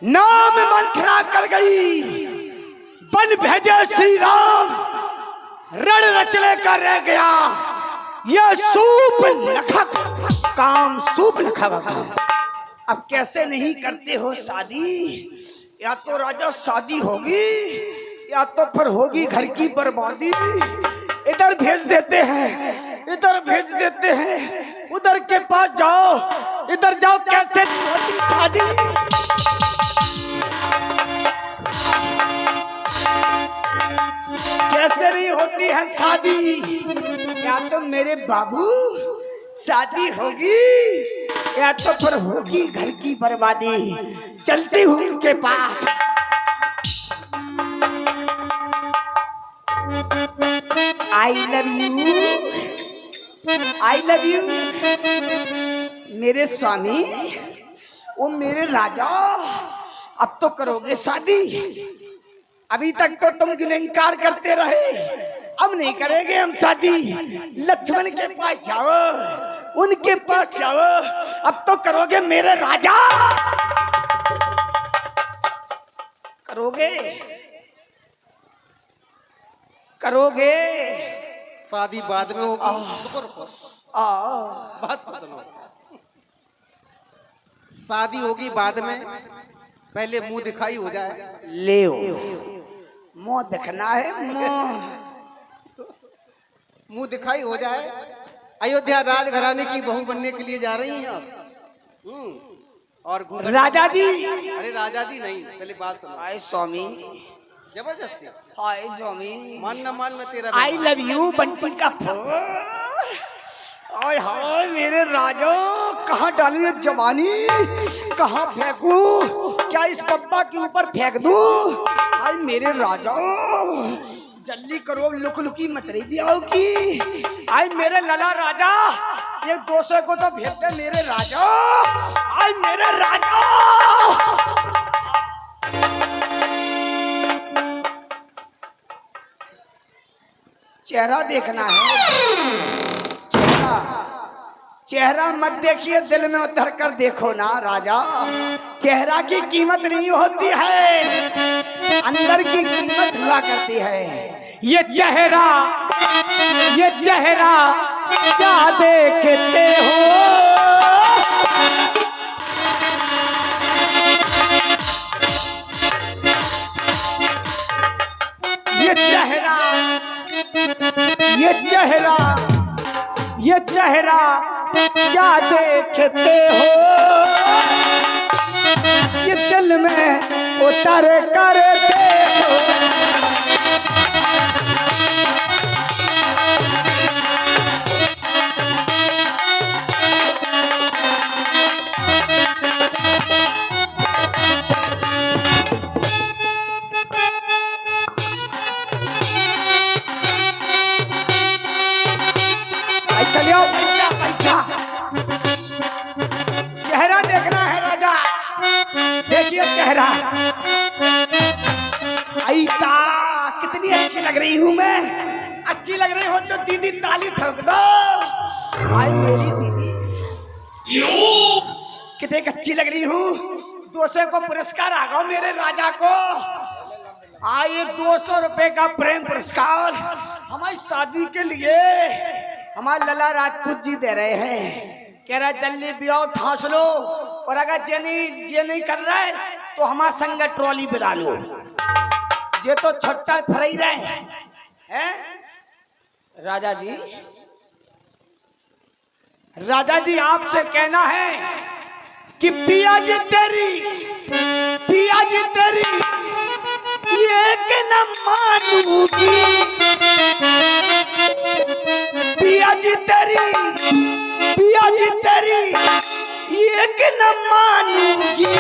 नाम मंथरा कर गई, बन भेजे श्री राम, रण रचने का रह गया ये सूप लखक, काम सूप लखक। अब कैसे नहीं करते हो शादी? या तो राजा शादी होगी या तो फिर होगी घर की बर्बादी। इधर भेज देते हैं, इधर भेज देते हैं, उधर के पास जाओ, इधर जाओ, कैसे होती शादी? कैसे नहीं होती है शादी? या तो मेरे बाबू शादी होगी या तो फिर होगी घर की बर्बादी। चलती हूँ उनके पास। I love you, I love you मेरे स्वामी, ओ मेरे राजा, अब तो करोगे शादी? अभी तक तो तुम गिलंकार करते रहे, अब नहीं करेंगे हम शादी। लक्ष्मण के पास जाओ, उनके पास जाओ, अब तो करोगे मेरे राजा? करोगे? करोगे? शादी बाद में होगी। बात बदलो। शादी होगी बाद में, पहले मुंह दिखाई हो जाए। ले मुंह दिखना है, मुंह दिखाई हो जाए। अयोध्या राजघराने की बहू बनने के लिए जा रही हैं आप। और राजा जी, अरे राजा जी नहीं, पहले बात सुनो। आए स्वामी, जबरदस्ती। हाय स्वामी, मान न मान, मैं तेरा आई लव यू बंटी का फूल। हाय हाय मेरे राजा, कहाँ डालू ये जवानी, कहाँ फेंकू? क्या इस पप्पा के ऊपर फेंक दूं? हाय मेरे राजा, जल्दी करो, लुक लुकी मच रही भी आओगी। हाय मेरे लला राजा, ये 200 को तो भेज दे मेरे राजा। हाय मेरे राजा, चेहरा देखना है। चेहरा मत देखिए, दिल में उतर कर देखो ना राजा। चेहरा की कीमत नहीं होती है, अंदर की कीमत हुआ करती है। ये चेहरा क्या देखते हो? ये चेहरा क्या देखते हो? ये दिल में उतर कर देखो। चेहरा देखना है राजा, देखिए चेहरा। आईता, कितनी अच्छी लग रही हूँ मैं। अच्छी लग रही हो तो दीदी ताली ठोक दो। आई मेरी दीदी, कितनी अच्छी लग रही हूँ। 200 को पुरस्कार आ गया मेरे राजा को। आइए 200 रुपए का प्रेम पुरस्कार हमारी शादी के लिए हमारे लला राजपूत जी दे रहे हैं। कह रहा जल्दी ब्याह ठास लो, और अगर ये नहीं कर रहा है तो हमारे संग ट्रॉली बिला लो। ये तो छट्टा फरई रहे हैं। राजा जी, राजा जी आपसे कहना है कि पिया जी तेरी ये के न मानूंगी। जी तेरी पिया जी तेरी एक न मानूंगी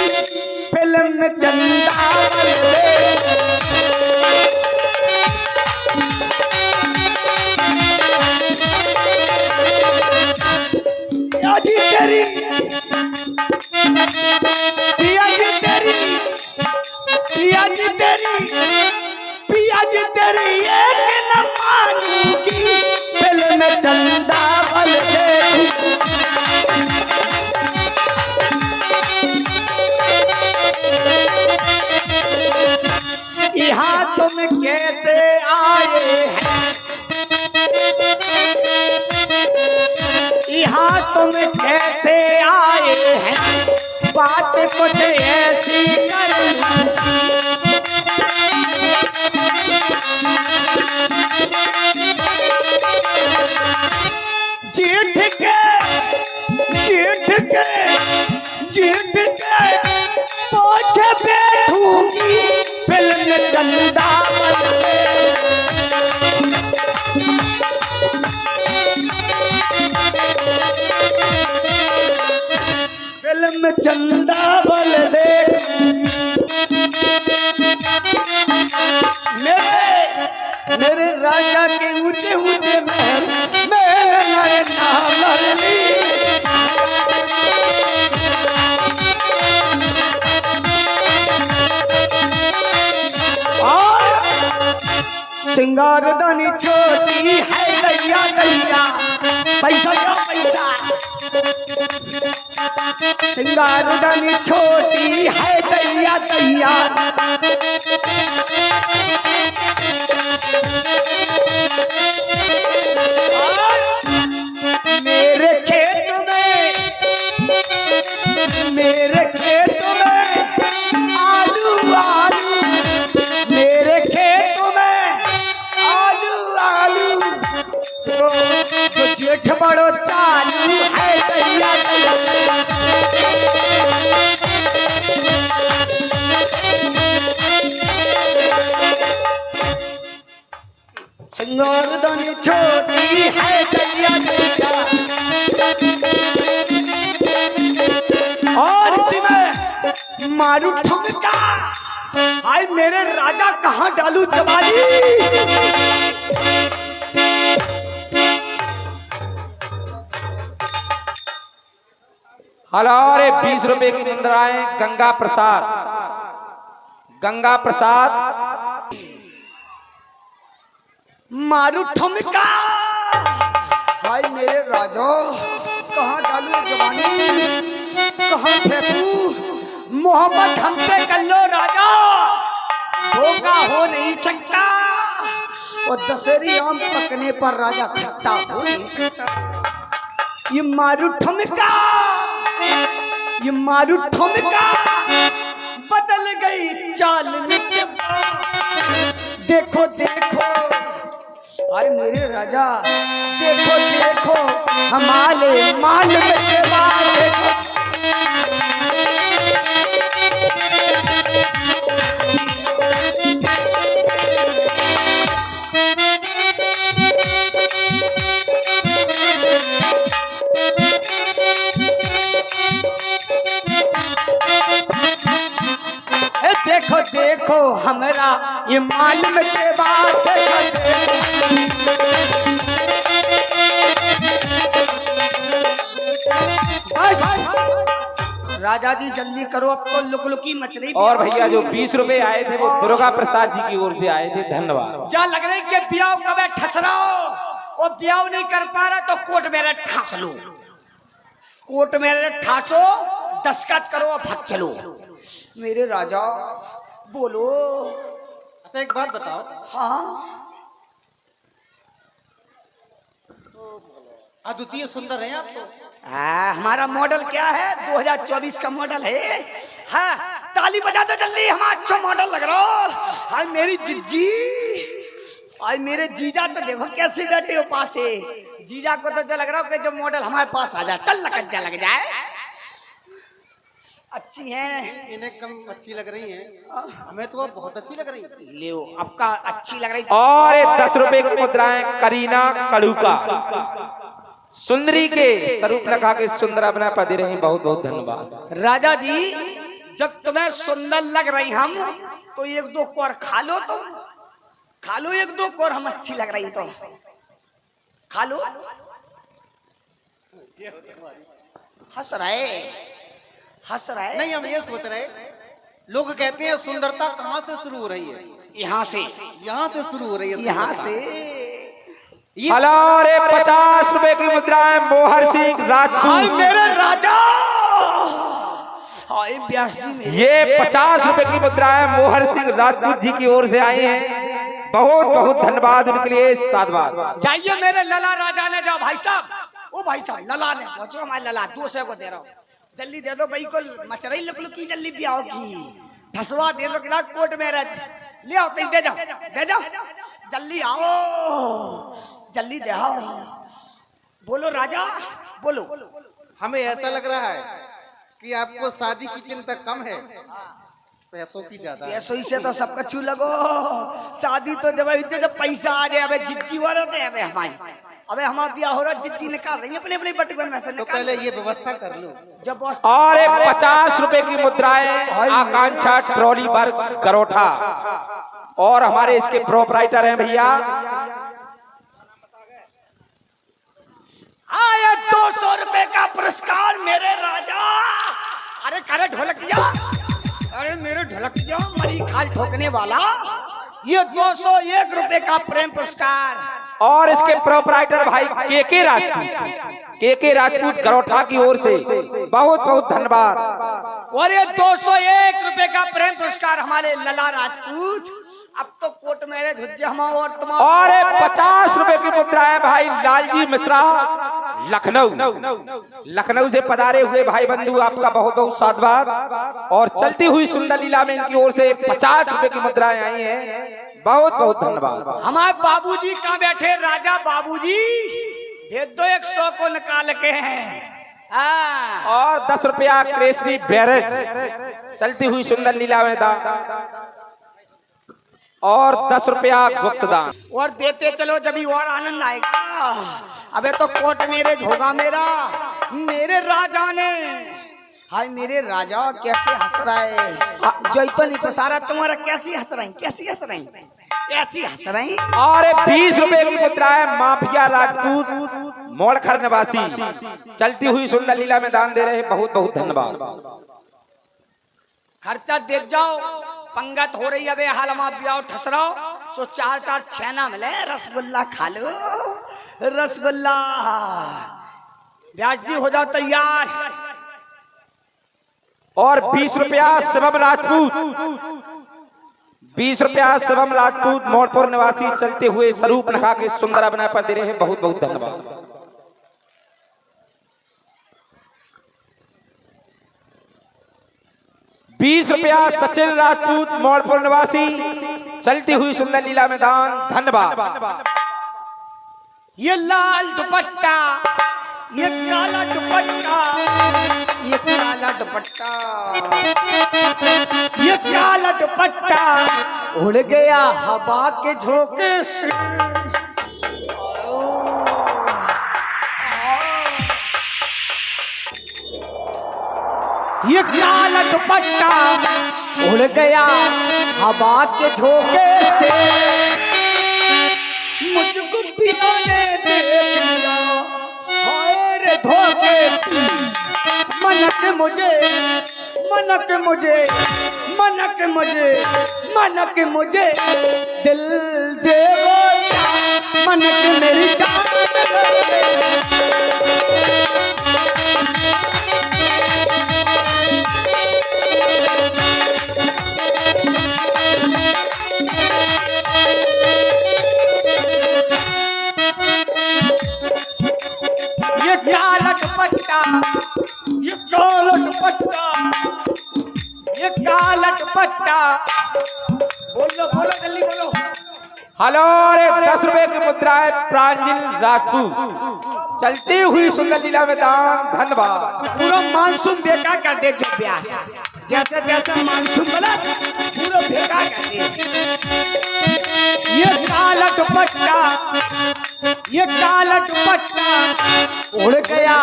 फिल्म में चंदावल दे। पिया जी तेरी पिया जी तेरी पिया जी तेरी पिया जी तेरी एक न मानूंगी फिल्म में चंदावल दे। यहाँ तुम कैसे आए हैं, यहाँ तुम कैसे आए हैं, बात कुछ ऐसी करूं। जीठ के पोछे बैठूंगी फिल्म चंदावल दे। फिल्म चंदावल दे। मेरे राजा के ऊंचे ऊंचे महल मेरे नाम लड़ली। सिंगारदानी छोटी है दैया दैया, पैसा क्या पैसा। सिंगारदानी छोटी है दैया दैया, मेरे खेत में आलू आलू, मेरे खेत में आलू आलू, तो जेठ बड़ो चालू है दैया दैया। सिंगारदानी छोटी है दैया दैया, और इसी में मारू ठुमका। हाय मेरे राजा कहाँ डालू जवानी। हेलो, अरे 20 रुपए की मुद्राएं गंगा प्रसाद, गंगा प्रसाद। मारू ठुमका। हाय मेरे राजा कहाँ डालू ये जवानी, कहाँ फेंकू। मोहब्बत हमसे कर लो राजा, धोखा हो नहीं सकता। और दशहरी आम पकने पर राजा खट्टा हो नहीं सकता। ये मारू ठुमका, ये मारू ठुमका बदल गई चाल मिट। देखो देखो आए मेरे राजा, देखो देखो हमारे माल में देखो। देखो देखो हमरा ये माल में के बात। राजा जी जल्दी करो, अब तो लुकलुकी मच रही। और भैया जो 20 रुपए आए थे वो दुर्गा प्रसाद जी की ओर से आए थे, धन्यवाद। जा लग रही के ब्याह कब ठसराओ, और ब्याह नहीं कर पा रहा तो कोर्ट में ठास लो, कोर्ट में ठासो, दस्तखत करो और भाग चलो। मेरे राजा बोलो। अच्छा एक बात बताओ, हाँ अद्वितीय सुंदर है आप तो। हमारा मॉडल क्या है, 2024 का मॉडल है। हाँ ताली बजा दो जल्दी, हम अच्छा मॉडल लग रहा हो। हाय मेरी जीजी, आज मेरे जीजा तो देखो कैसे बैठे हो पास है। जीजा को तो जो लग रहा हो कि जो मॉडल हमारे पास आ जाए, चल लकज्जा लग जाए। अच्छी हैं, इन्हें कम अच्छी लग रही हैं, हमें तो बहुत अच्छी लग रही है। लियो आपका अच्छी लग रही। और 10 रुपए की मुद्राएं करीना कड़ूका। सुंदरी के स्वरूप लखा के सुंदर अपना पद रहे, बहुत बहुत धन्यवाद। राजा जी जब तुम्हें सुंदर लग रही हम तो एक दो कोर खा लो, तुम खा लो एक दो कोर, हम अच्छी लग रही तो खा लो। हंस रहे हंस रहे। नहीं, हम ये सोच रहे, लोग कहते हैं सुंदरता कहाँ से शुरू हो रही है? यहाँ से शुरू हो रही है यहाँ सुंदरता। से। ये अरे 50 रुपए की मुद्राएं मोहर सिंह राजपूत। हाय मेरे राजा, हाय व्यास जी मेरे। ये 50 रुपए की मुद्राएं मोहर सिंह राजपूत जी की ओर से आई हैं, बहुत बहुत धन्यवाद उनके लिए, साधुवाद। जाइए मेरे लला राजा ने, जाओ भाई साहब, ओ भाई साहब लला ने पहुंचो, हमारे लला 200 को दे रहा हूँ, जल्दी दे दो भाई को, मचरई लुक की जल्दी पियाओ की, ठसवा दे दो कि कोट में रह ले आओ, तुम दे जाओ जल्दी आओ, जल्दी दे आओ। बोलो राजा बोलो। हमें ऐसा लग रहा है कि आपको शादी की चिंता कम है, पैसों की ज्यादा है। पैसों से तो सबका छू लगो, शादी तो जब पैसा आ जाए, अबे जिज्जी वाला दे, अबे हमारी, अबे हमारा ब्याह हो रहा, जिज्जी निकाल रही है अपने अपने बटुए में से, तो पहले ये व्यवस्था कर लो। जब बॉस। और 50 रुपए की मुद्राएं आकांक्षा ट्रॉली वर्क्स गरोठा, और हमारे इसके प्रोपराइटर हैं भैया आया 200 रुपए का पुरस्कार मेरे राजा। अरे करे ढोलकिया, अरे मेरे ढोलकिया मरी खाल ठोकने वाला, ये 201 रुपए का प्रेम पुरस्कार। और इसके प्रोपराइटर भाई के राजपूत गरोठा की ओर से बहुत बहुत धन्यवाद। और ये 201 रुपए का प्रेम पुरस्कार हमारे लला राजपूत। अब तो कोर्ट मैरिज हुज्जे हम और तुम। और 50 रुपए की मुद्राएं भाई लालजी मिश्रा लखनऊ से पधारे हुए भाई बंधु, आपका बहुत बहुत साधुवाद। और चलती हुई सुंदर लीला में इनकी ओर से 50 रुपए की मुद्राएं आई हैं, बहुत बहुत धन्यवाद। हमारे बाबूजी कहाँ बैठे? राजा बाबूजी भेज दो 100 को निकाल के हैं। और 10 रुपया कृष्णी बैरेज चलती हुई सुंदर लीला में दान, और 10 रुपया गुप्तदान। और देते चलो जब और आनंद आएगा। अबे तो कोर्ट मैरिज होगा मेरा, मेरे राजा ने। हाय मेरे राजा कैसे हंस रहा है, जो तो नहीं तो सारा तुम्हारा कैसी हंस रही, कैसी हंस रही, ऐसी हंस रही। और 20 रुपए की मुद्राएं माफिया राजपूत मोड़खर निवासी चलती हुई सुंदर लीला में दान दे रहे, बहुत बहुत धन्यवाद। खर्चा दे जाओ, पंगत हो रही है, हाल हम ब्याह ठस रहो, सो 4 छेना मिले, रसगुल्ला खा लो, रसगुल्ला। व्यास जी हो जाओ तैयार। और 20 रुपया शिवम राजपूत, 20 रुपया शिवम राजपूत मोड़पुर निवासी चलते हुए स्वरूप नखा के सुंदर बना पर दे रहे हैं, बहुत बहुत धन्यवाद। 20 रुपया सचिन राजपूत मोड़पुर निवासी चलती हुई सुंदर लीला में दान, धन्यवाद। ये लाल दुपट्टा, ये काला दुपट्टा, ये काला दुपट्टा, ये काला दुपट्टा उड़ गया हवा के झोंके से। ये काला दुपट्टा उड़ गया हवा के झोंके से, मुझको पिया ने देख लिया हाय रे धोखे से। मनक मुझे, मनक मुझे, मनक मुझे, मनक मुझे दिल दे वो जान, मनक मेरी जान। ये काला दुपट्टा, ये काला दुपट्टा, ये काला दुपट्टा। बोलो बोलो जल्दी बोलो। हेलो, अरे 10 रुपए की मुद्राएं प्रांजल राजपूत चलती हुई सुंदर लीला में दान, धन्यवाद। पूरा मानसून देखा कर दे जो ब्यास। जैसे तैसे मानसून बना पूरा फेंका कर दिया। ये काला दुपट्टा उड़ गया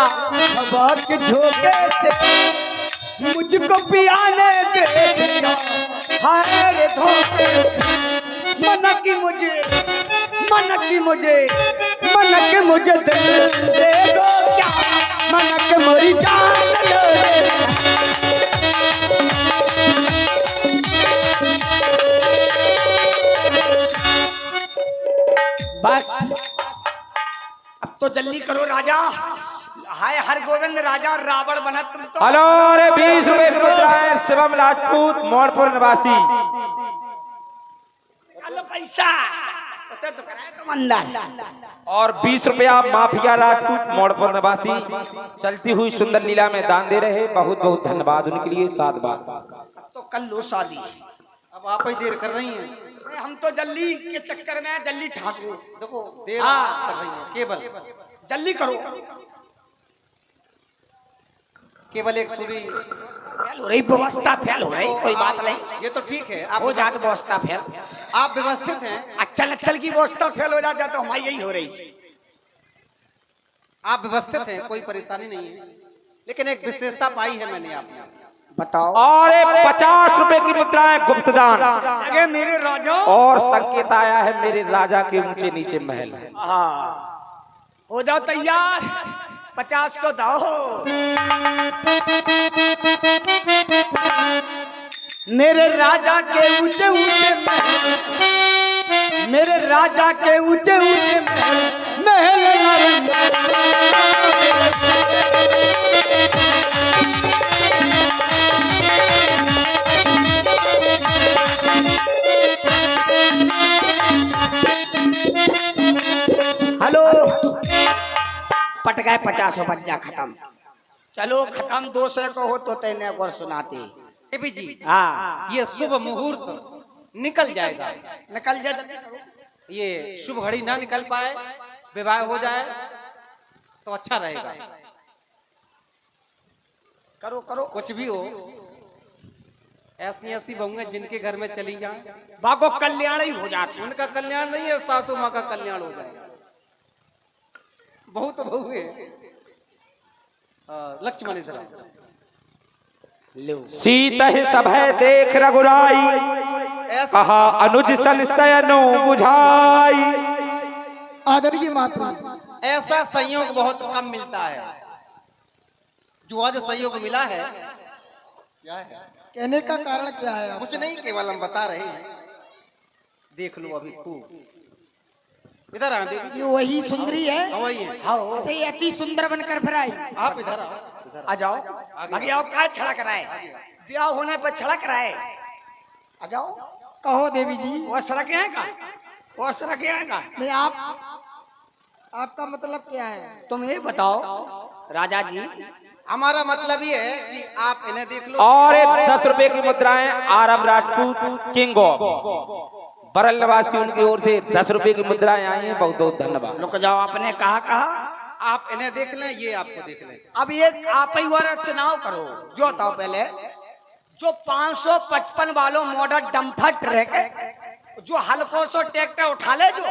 हवा के झोंके से, मुझको पियाने दे दिया हाय रे धोखे से। मन की मुझे दिल दे दो क्या, मन की मोरी जान लो रे। बस अब तो जल्दी करो राजा, हाय हर गोविंद राजा रावण बना तुम तो। हेलो रे 20 रुपए की मुद्राएं शिवम राजपूत मोड़पुर निवासी। निकालो पैसा पता तो कराए तुम अंदर। और 20 रुपया माफिया राजपूत मोड़पुर निवासी चलती हुई सुंदर लीला में दान दे रहे, बहुत बहुत धन्यवाद उनके लिए। 7 बार तो कल लो शादी, अब आप ही देर कर रही हैं। अरे हम तो जल्दी के चक्कर में जल्दी ठासो। देखो देर हाँ। कर रही हैं। जल्दी करो। केवल एक सुरी फेल हो रही व्यवस्था, फेल हो रही, कोई बात नहीं, ये तो ठीक है। आप हो जात व्यवस्था फेल। आप व्यवस्थित हैं, अच्छल की व्यवस्था फेल हो जाता तो हमारी यही हो रही। आप व्यवस्थित हैं, कोई परेशानी नहीं है, लेकिन एक विशेषता पाई है मैंने आप में। बताओ। और 50 रुपए की मुद्राएं गुप्तदान। अरे मेरे राजा, और संकेत आया है मेरे राजा के ऊंचे नीचे महल है। हो जाओ तैयार, 50 को दो। मेरे राजा के ऊंचे ऊंचे महल, मेरे राजा के ऊंचे ऊंचे महल हेलो पट गए 50 बच्चा खत्म। चलो खत्म 200 को हो तो तेने और सुनाते। देवी जी हाँ ये शुभ मुहूर्त निकल जाएगा। निकल जा जल्दी करो। ये शुभ घड़ी ना निकल पाए, विवाह हो जाए तो अच्छा रहेगा। करो करो। कुछ भी हो, ऐसी ऐसी बहुएं जिनके घर में चली जाएं, बागो कल्याण ही हो जाता। उनका कल्याण नहीं है, सासू माँ का कल्याण हो जाए। बहुत बहू है। लक्ष्मण इधर सीता ही सभय देख रघुराई, ऐसा कहा अनुज संशयनो बुझाई। आदरणीय माता, ऐसा संयोग बहुत कम मिलता है। जो आज संयोग मिला है, क्या है? कहने का कारण क्या है? कुछ नहीं, केवल हम बता रहे हैं। देख लो अभी खूब। इधर आ देवी। ये वही सुंदरी है। हाँ, वही है। अच्छा, ये अति सुंदर बनकर फिर आई। आप इधर आओ, इधर आ जाओ। आगे आओ, क्या छड़ा कराए, ब्याह होने पर छड़ा कराए। आ जाओ। कहो देवी जी। वो सड़क है का, वो सड़क है का। नहीं, आपका मतलब क्या है? तुम ये बताओ राजा जी। हमारा मतलब ये है कि आप इन्हें देख लो। और 10 रुपए की मुद्राएं आरब राजपूत किंग ऑफ बरल निवासी उनकी ओर से 10 रुपए की मुद्राएं आई हैं, बहुत बहुत धन्यवाद। रुक जाओ, आपने कहा आप इन्हें देख लें, ये आपको देख लें। अब ये आप ही वाला चुनाव करो। जो बताओ पहले, जो 555 वालों मॉडल डंपर ट्रक जो हल्को सो ट्रैक्टर उठा ले, जो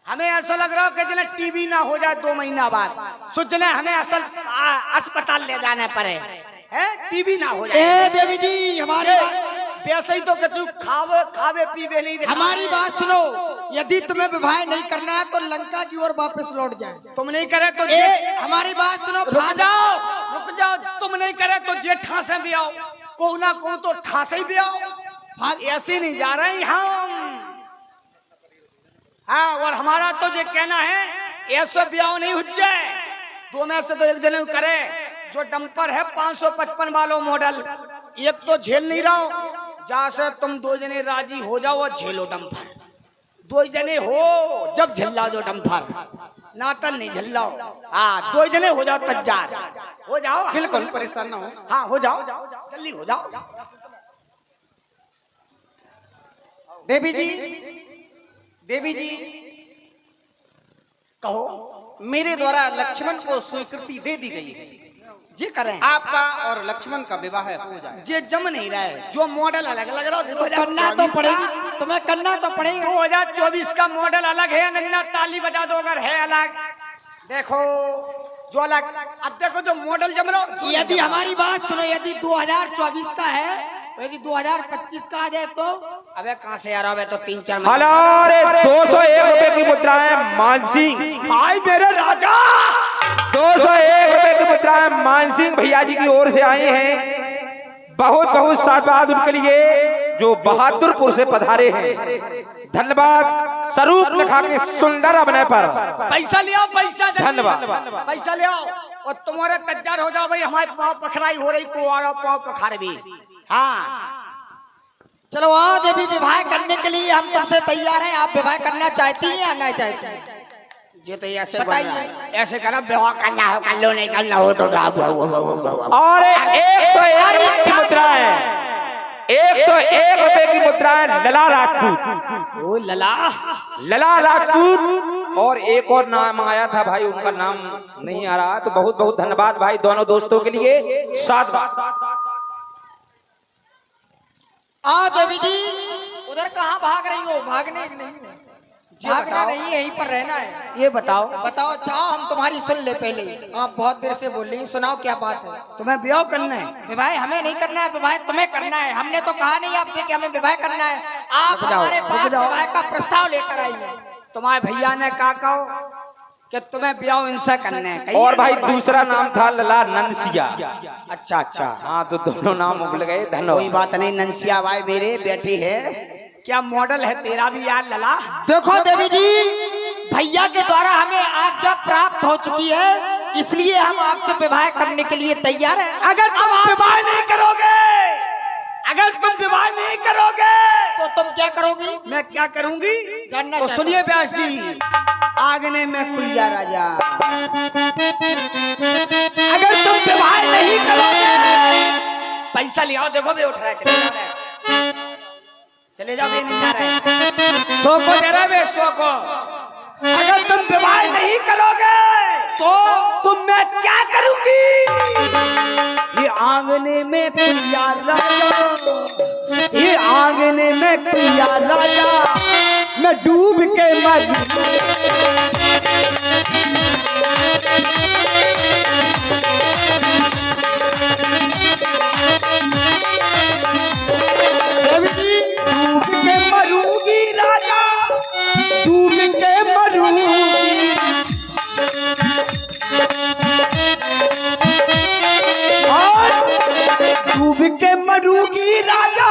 हमें ऐसा लग रहा है कि जिन्हें टीबी ना हो जाए 2 महीना बाद, सो जिन्हें हमें असल अस्पताल ले जाने पड़े, है टीबी ना हो जाए। ए देवी जी, हमारी वैसे ही तो कछु खावे पीवे नहीं दिखा। हमारी बात सुनो। यदि तुम्हें विवाह नहीं करना है तो लंका की ओर वापस लौट जाए। तुम नहीं करे तो हमारी बात सुनो। रुक जाओ। तुम नहीं करे तो जे ठासे भी आओ, को ना को तो ठासे ही भी आओ। ऐसे नहीं जा रहे हम। हाँ, और हमारा तो ये कहना है, ऐसा ब्याह नहीं हो जाए। 2 में से तो एक जने करे। जो डंपर है 555 वालों मॉडल, एक तो झेल नहीं रहा हो। जहाँ से तुम 2 जने राजी हो जाओ और झेलो डंपर। 2 जने हो जब झेल जो डंपर, नातन नहीं झेल। हाँ, 2 जने हो जाओ तैयार हो जाओ। बिल्कुल परेशान ना हो। हाँ, हो जाओ, जल्दी हो जाओ। देवी जी, देवी जी कहो। मेरे द्वारा लक्ष्मण को स्वीकृति दे दी गई है। जी करें। आपका और लक्ष्मण का विवाह हो जाए। ये जम नहीं रहा है, जो मॉडल अलग लग रहा है। करना तो पड़ेगी, तुम्हें करना तो पड़ेगा। 2024 का मॉडल अलग है, नन्ना ताली बजा दो अगर है अलग। देखो जो अलग, अब देखो जो मॉडल जम रहा है। यदि हमारी बात सुनो, यदि 2024 का है, यदि 2025 का आ जाए तो अबे कहाँ से आ रहा है, तो 3-4 अरे 201 रुपए की मुद्राएं मानसिंह भाई मेरे राजा। 201 रुपए की मुद्राएं मानसिंह भैया जी की ओर से आई हैं। बहुत बहुत साधुवाद उनके लिए जो बहादुरपुर से पधारे हैं। धन्यवाद स्वरूप लिखा के सुंदर अभिनय पर। पैसा ले आओ, पैसा धन्यवाद। पैसा ले आओ और तुम्हारे तैयार हो जाओ भाई। हमारे पाँव पखराई हो रही, को आ रहा पाँव पखार भी। हाँ चलो आओ देवी, विवाह करने के लिए हम तुमसे तैयार हैं। आप विवाह करना चाहती हैं या नहीं चाहती हैं? ये तो ऐसे बताइए। ऐसे करा, विवाह करना हो कर लो, नहीं करना हो तो और 101 रुपए की मुद्राएं, 101 रुपए की मुद्राएं लला राजपूत। ओ लला लला राजपूत। और एक और नाम आया था भाई, उनका नाम नहीं आ रहा। तो बहुत बहुत धन्यवाद भाई दोनों दोस्तों के लिए। साथ आओ देवी जी, उधर कहाँ भाग रही हो? भागने नहीं, भागना नहीं, यहीं पर रहना है। ये बताओ, बताओ, चाहो हम तुम्हारी सुन ले पहले। आप बहुत देर से बोल रही, सुनाओ क्या बात है। तुम्हें विवाह करना है? विवाह हमें नहीं करना है, विवाह तुम्हें करना है। हमने तो कहा नहीं आपसे कि हमें विवाह करना है। आप रुक जाओ, हमारे पास रुक जाओ। विवाह का प्रस्ताव लेकर आई हैं। तुम्हारे भैया ने कहा कहो कि तुम्हें विवाह इनसे करना है। और भाई दूसरा नाम था लला नंदसिया। अच्छा अच्छा, हाँ तो दोनों नाम उगल गए। कोई धन्यवाद। बात नहीं। नंसिया भाई मेरे बेटी है। क्या मॉडल है तेरा भी यार लला? देखो देवी जी, भैया के द्वारा हमें आज्ञा प्राप्त हो चुकी है, इसलिए हम आपसे विवाह करने के लिए तैयार हैं। अगर तुम विवाह नहीं करोगे, अगर तुम विवाह नहीं करोगे तो तुम क्या करोगी? मैं क्या करूंगी जानना तो चाहता सुनिए व्यास जी। आगने में कुइया राजा, अगर तुम विवाह नहीं करोगे, पैसा ले आओ। देखो भी उठ रहा है, चले जा रहा है, चले जाओ भी नहीं जा रहा है। 100 को दे रहा है बे, 100 को। अगर तुम विवाह नहीं करोगे तो मैं क्या करूंगी? ये आंगने में कुइया राजा, ये आंगने में कुइया राजा, मैं डूब के मर। डूब के मरूंगी राजा, डूब के मरूंगी। और डूब के मरूंगी राजा,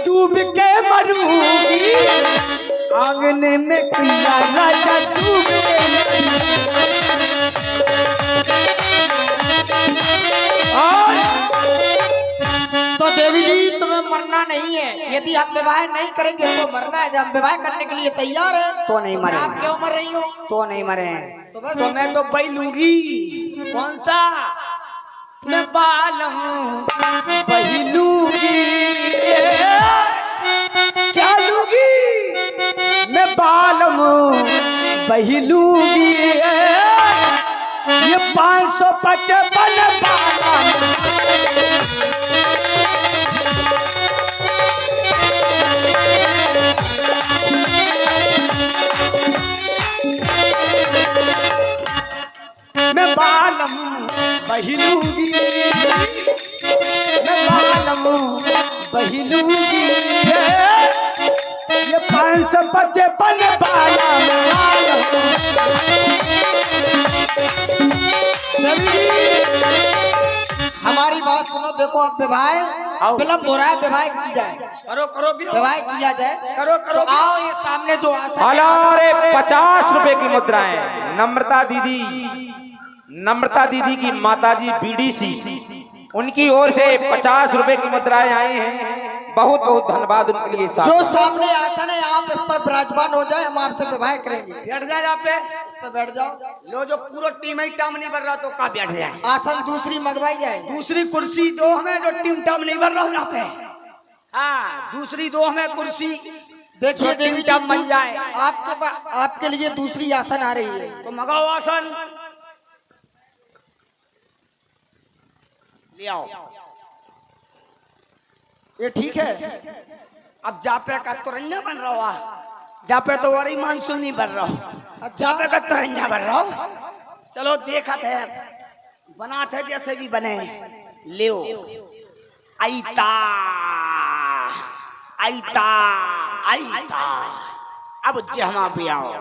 डूब के मरूंगी। आंगने में कुइया राजा, डूब के मरूंगी। और तो देवी जी, तुम्हें मरना नहीं है। यदि हम विवाह नहीं करेंगे तो मरना है। जब हम विवाह करने के लिए तैयार हैं तो नहीं मरे। आप क्यों मर रही हो? तो नहीं मरे। तो बस। तो मैं तो बई लूंगी। कौन सा? मैं बालम बही लूंगी। क्या लूंगी? मैं बालम बही लूंगी। ये 555 बालम। मैं बालम बही लूंगी, मैं बालम बही लूंगी। ये 555 बालम। देवी जी, हमारी बात सुनो। देखो, अब विवाह विलम्ब हो रहा है, विवाह की जाए। करो करो भी, विवाह किया जाए। करो करो। तो आओ, ये सामने जो आसन है। अरे 50 रुपए की मुद्राएं नम्रता दीदी, नम्रता दीदी की माताजी बीडीसी, उनकी ओर से 50 रुपए की मुद्राएं आई हैं। बहुत बहुत धन्यवाद उनके लिए। जो सामने आसन है, आप इस पर विराजमान हो जाए, हम आपसे विवाह करेंगे। बैठ जाए यहाँ पे, इस पर बैठ जाओ। लो जो पूरा टीम ही टाम नहीं बन रहा तो कहाँ बैठ जाए? आसन दूसरी मंगवाई जाए। दूसरी कुर्सी दो हमें, जो टीम टाम नहीं बन रहा यहाँ पे। हाँ, दूसरी दो हमें कुर्सी। देखिए टीम देवी टाम बन जाए। आपके लिए दूसरी आसन आ रही है। तो मंगाओ आसन। ले आओ। ये ठीक है। अब जापे का तुरंजा बन रहा हुआ, जापे तो और ही मानसून नहीं बन रहा हो, अच्छा जापे का तुरंजा बन रहा हो। चलो देखा थे, बना थे जैसे भी बने, ले आईता आईता आईता। अब जमा भी आओ।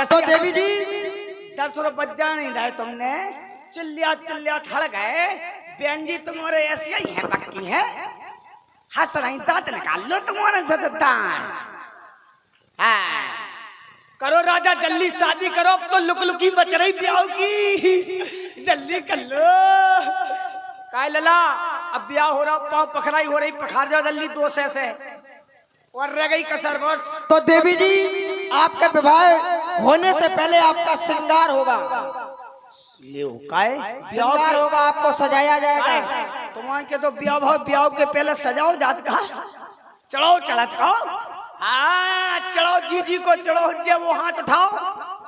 तो देवी जी 10 रुपये बजा नहीं दाए तुमने, चिल्लिया चिल्लिया खड़ गए। बहन जी तुम्हारे ऐसी ही है, पक्की है, हंस रही, दांत निकाल लो तुम्हारे से तो दांत। हाँ। करो राजा जल्दी शादी करो, अब तो लुक लुकी बच रही ब्याह की, जल्दी कर लो। काय लला, अब ब्याह हो रहा, पाँव पखराई हो रही, पखार जाओ जल्दी 2 से और रह गई कसर बस। तो देवी जी आपका विवाह होने से पहले आपका श्रृंगार होगा, श्रृंगार होगा, आपको सजाया जाएगा। तुम्हारे के तो ब्याह के पहले सजाओ जात का, चढ़ो चढ़त का। हाँ चढ़ो जीजी को चढ़ो, जब वो हाथ उठाओ,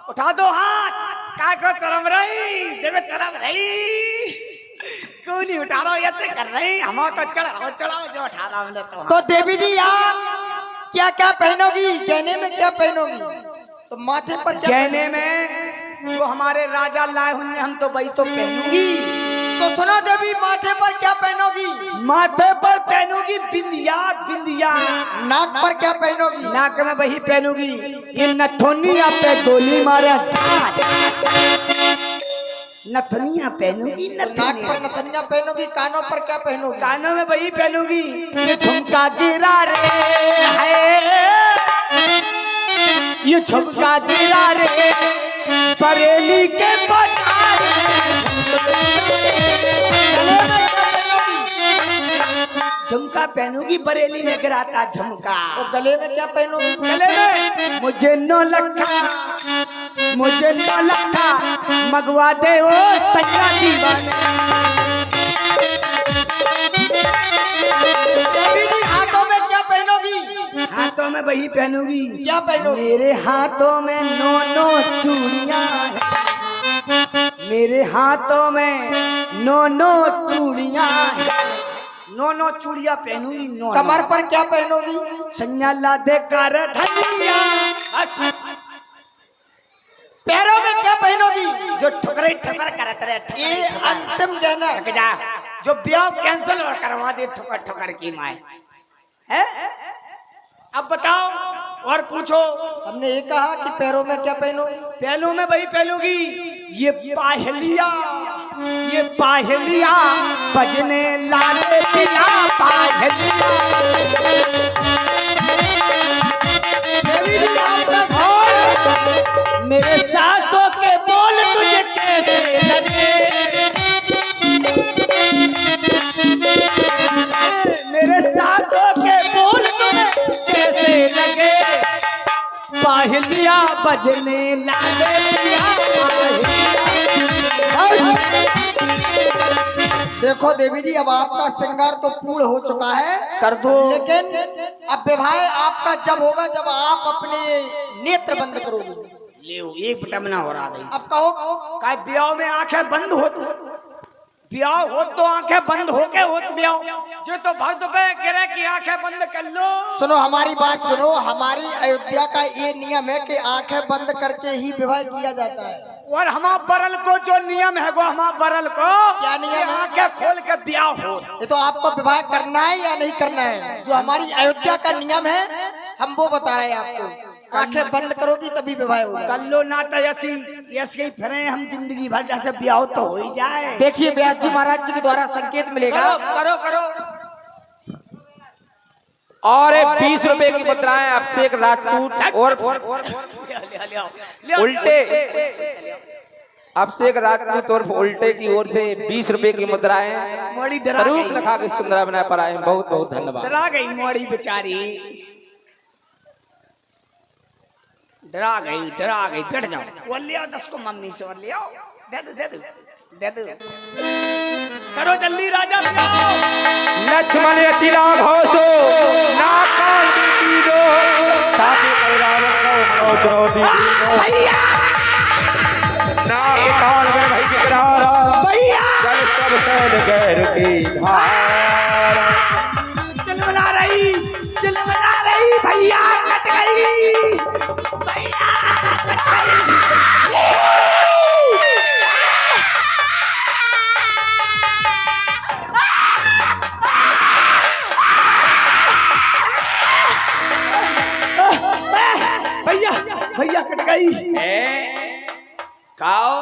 उठा दो हाथ, काय को चरम रही, देखो चरम रही, क्यों नहीं उठा रहा, ये कर रही, हम तो चढ़ाओ चढ़ाओ जो उठा रहा हमने तो देवी जी आप क्या क्या पहनोगी, गहने में क्या पहनोगी? तो माथे पर क्या गहने में जो हमारे राजा लाए हुए हम तो वही तो पहनूंगी। तो सुनो देवी, माथे पर क्या पहनोगी? माथे पर पहनूंगी बिंदिया, बिंदिया। नाक पर क्या पहनोगी? नाक में वही पहनूंगी, ये नथुनिया पे गोली मारे, नथुनिया पहनूंगी, नाक पर नथनिया पहनोगी, कानों पर क्या पहनोगी? कानों में वही पहनूंगी, ये झुमका गिरा रे है, ये झुमका गिरा रे बरेली के पठार। झुमका पहनूंगी, बरेली में गिराता झुमका। तो गले में क्या पहनोगी? गले में मुझे 9 लखा, मुझे 9 लखा मगवा दे ओ सैया दीवाने। देवी जी हाथों में क्या पहनोगी? हाथों में वही पहनूंगी, क्या पहनोगी? मेरे हाथों में 9 चूड़ियां हैं, मेरे हाथों में 9 चूड़ियां हैं, 9 चूड़ियां पहनूंगी। 9 कमर पर क्या पहनोगी? संज्ञा ला दे कर धनिया। पैरों में क्या पहनोगी? जो ठुकरे ठुकर करते रहे, ये अंतिम गहना। ठुक जा, जो ब्याह कैंसिल और करवा दे ठुकर ठुकर की माए है। अब बताओ और पूछो। हमने ये कहा कि पैरों में क्या पहनोगी? पहलू में वही पहनूंगी, ये पाहलिया, ये पाहलिया बजने लाले पिया पाहलिया। देवी जी आपका मेरे सासों के बोल तुझे कैसे लगे, मेरे सासों के बोल तुझे कैसे लगे, पाहलिया बजने लाले पिया देखो देवी जी, अब आपका श्रृंगार तो पूर्ण हो चुका है, कर दो। लेकिन अब विवाह आपका जब होगा जब आप अपने नेत्र बंद करोगे। ले एक बटमना हो रहा भाई। अब कहो काय ब्याह में आंखें बंद हो, ब्याह हो तो आंखें बंद हो के हो तो ब्याह, जो तो भर दोपहर गिरे की आंखें बंद कर लो। सुनो हमारी बात सुनो, हमारी अयोध्या का ये नियम है कि आंखें बंद करके ही विवाह किया जाता है। और हमारा बरल को जो नियम है वो हमारा बरल को क्या नियम है? आंखें खोल के ब्याह हो। ये तो आपको विवाह करना है या नहीं करना है, जो हमारी अयोध्या का नियम है हम वो बता रहे हैं आपको। आंखें बंद करोगी तभी विवाह होगा। कर लो नाटा ऐसे ही फिरे हम जिंदगी भर, जैसे ब्याह तो हो ही जाए। देखिए ब्यास जी महाराज जी के द्वारा संकेत मिलेगा। करो करो। और 20 रुपए की मुद्राएं आपसे एक राजपूत और उल्टे, आपसे एक राजपूत और उल्टे की ओर से 20 रुपए की मुद्राएं मोड़ी डरा स्वरूप गई, लखा के सुंदरा बना पर आए। बहुत बहुत धन्यवाद। डरा गई मोड़ी बेचारी, डरा गई। बैठ जाओ, वो ले आओ 10 को मम्मी से, और ले आओ, दे दो। करो जल्दी राजा ब्याह। लक्ष्मण अतिरा घोषो नाकाल दीदो ताते कैरावत को मनोचरोती भैया नाकाल में भाई बिकरारा भैया जल सब सैल गैर की खाओ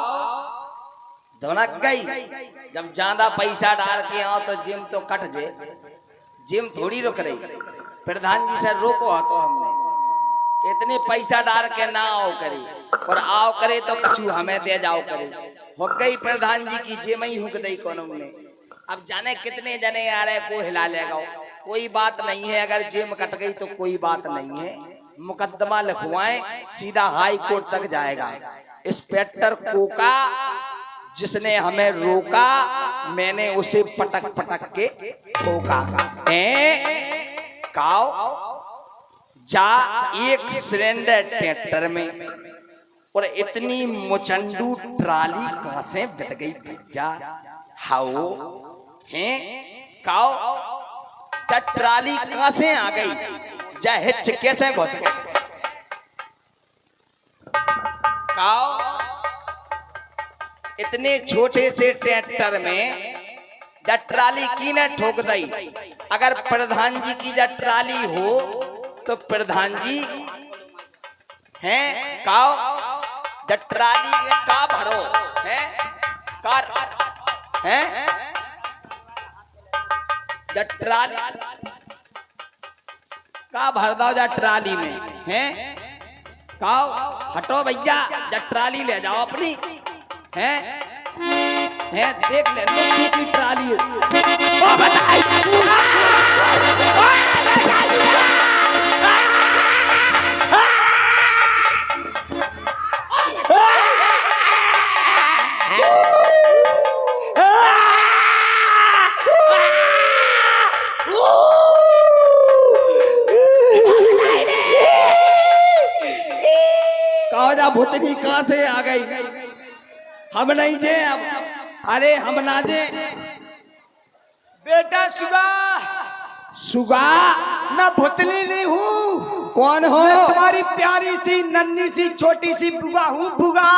धुनक गई। जब ज्यादा पैसा डाल के आओ तो जिम तो कट जे, जिम थोड़ी रुक रही। प्रधान जी से रोको तो हमने कितने पैसा डाल के ना आओ करे, और आओ करे तो कुछ हमें दे जाओ करे। हो गई प्रधान जी की जिम ही हुक दई कोनो ने। अब जाने कितने जने आ रहे को हिला लेगा, कोई बात नहीं है। अगर जिम कट गई तो कोई बात नहीं है, मुकदमा लिखवाएं, सीधा हाई कोर्ट तक जाएगा। इंस्पेक्टर कोका जिसने हमें रोका, मैंने उसे पटक पटक के ठोका। काओ जा एक सिलेंडर ट्रैक्टर में, और इतनी मुचंडू ट्राली कहां से बिट गई भैया। हाओ हैं काओ जा ट्राली कहां से आ गई, जा हिच कैसे घुस गई। काओ इतने छोटे से ट्रैक्टर में जब ट्राली की ने ठोक दई। अगर प्रधान जी की जब ट्राली हो तो प्रधान जी हैं काओ जब ट्राली का भरो है कार है जब ट्राली का भर दो जा ट्राली में है काओ हटो भैया, जब ट्राली ले जाओ अपनी है देख ले तो की ट्राली ओ बताई। कहो जा भूतनी कहां से आ गई, हम नहीं जे अब, अरे हम ना जे बेटा सुगा सुगा मैं भुतली नहीं हूँ। कौन हो? मैं तुम्हारी प्यारी सी नन्ही सी छोटी सी बुआ हूँ, बुआ।